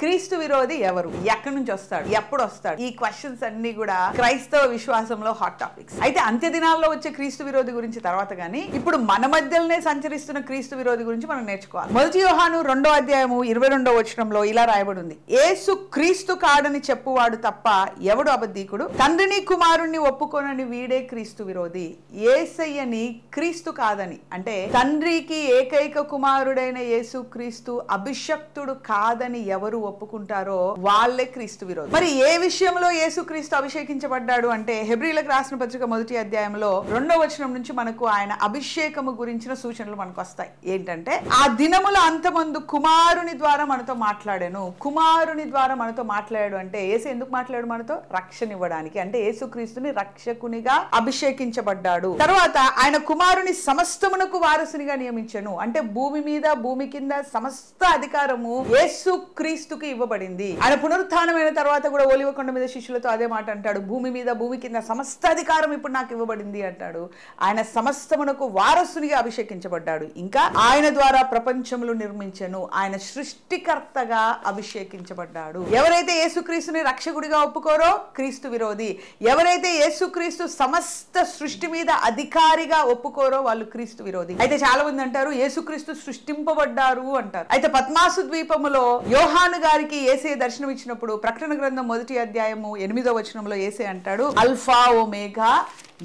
క్రీస్తు విరోధి ఎవరు, ఎక్కడి నుంచి వస్తాడు, ఎప్పుడు వస్తాడు? ఈ క్వశ్చన్స్ అన్ని కూడా క్రైస్తవ విశ్వాసంలో హాట్ టాపిక్స్. అయితే అంత్య దినాల్లో వచ్చే క్రీస్తు విరోధి గురించి తర్వాత గానీ, ఇప్పుడు మన మధ్యలోనే సంచరిస్తున్న క్రీస్తు విరోధి గురించి మనం నేర్చుకోవాలి. మొదటి యోహాను 2వ అధ్యాయము 22వ వచనంలో ఇలా రాయబడి ఉంది, యేసు క్రీస్తు కాడని చెప్పువాడు తప్ప ఎవడు అబద్ధీకుడు, తండ్రిని కుమారుణ్ణి ఒప్పుకోనని వీడే క్రీస్తు విరోధి. యేసయ్యని క్రీస్తు కాదని, అంటే తండ్రికి ఏకైక కుమారుడైన యేసు క్రీస్తు అభిషక్తుడు కాదని ఎవరు ఒప్పుకుంటారో వాళ్ళే క్రీస్తు విరోధి. మరి ఏ విషయంలో యేసు క్రీస్తు అభిషేకించబడ్డాడు అంటే, హెబ్రీలకు రాసిన పత్రిక 1వ అధ్యాయంలో 2వ వచనం నుంచి మనకు ఆయన అభిషేకము గురించిన సూచనలు మనకు వస్తాయి. ఏంటంటే, ఆ దినముల అంతమందు కుమారుని ద్వారా మనతో మాట్లాడాను. కుమారుని ద్వారా మనతో మాట్లాడాడు అంటే యేసు ఎందుకు మాట్లాడు మనతో? రక్షణ ఇవ్వడానికి. అంటే యేసు క్రీస్తుని రక్షకునిగా అభిషేకించబడ్డాడు. తర్వాత ఆయన కుమారుని సమస్తమునకు వారసునిగా నియమించెను. అంటే భూమి మీద భూమి కింద సమస్త అధికారము యేసు క్రీస్తుకి ఇవ్వబడింది. ఆయన పునరుత్థానమైన తర్వాత కూడా ఒలివ కొండ మీద శిష్యులతో అదే మాట అంటాడు, భూమి మీద భూమి కింద సమస్త అధికారం ఇప్పుడు నాకు ఇవ్వబడింది అంటాడు. ఆయన సమస్తమునకు వారసునిగా అభిషేకించబడ్డాడు. ఇంకా ఆయన ద్వారా ప్రపంచములు నిర్మించెను. ఆయన సృష్టికర్తగా అభిషేకించబడ్డాడు. ఎవరైతే యేసుక్రీస్తుని రక్షకుడిగా ఒప్పుకోరో క్రీస్తు విరోధి. ఎవరైతే యేసుక్రీస్తు సమస్త సృష్టి మీద అధికారిగా ఒప్పుకోరో వాళ్ళు క్రీస్తు విరోధి. అయితే చాలా మంది అంటారు యేసుక్రీస్తు సృష్టింపబడ్డారు అంటారు. అయితే పద్మాసు ద్వీపములో యోహాను గారికి యేసే దర్శనం ఇచ్చినప్పుడు ప్రకటన గ్రంథం 1వ అధ్యాయము 8వ వచనంలో యేసే అంటాడు, అల్ఫా ఒమేగా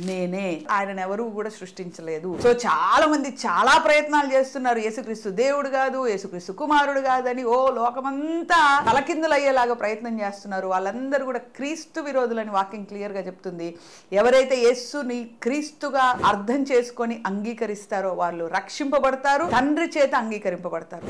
నేనే. ఆయన ఎవరు కూడా సృష్టించలేదు. సో చాలా మంది చాలా ప్రయత్నాలు చేస్తున్నారు, యేసుక్రీస్తు దేవుడు కాదు, యేసుక్రీస్తు కుమారుడు కాదని లోకమంతా తలకిందులయ్యేలాగా ప్రయత్నం చేస్తున్నారు. వాళ్ళందరూ కూడా క్రీస్తు విరోధులని వాక్యం క్లియర్ గా చెప్తుంది. ఎవరైతే యేసుని క్రీస్తుగా అర్థం చేసుకొని అంగీకరిస్తారో వాళ్ళు రక్షింపబడతారు, తండ్రి చేత అంగీకరింపబడతారు.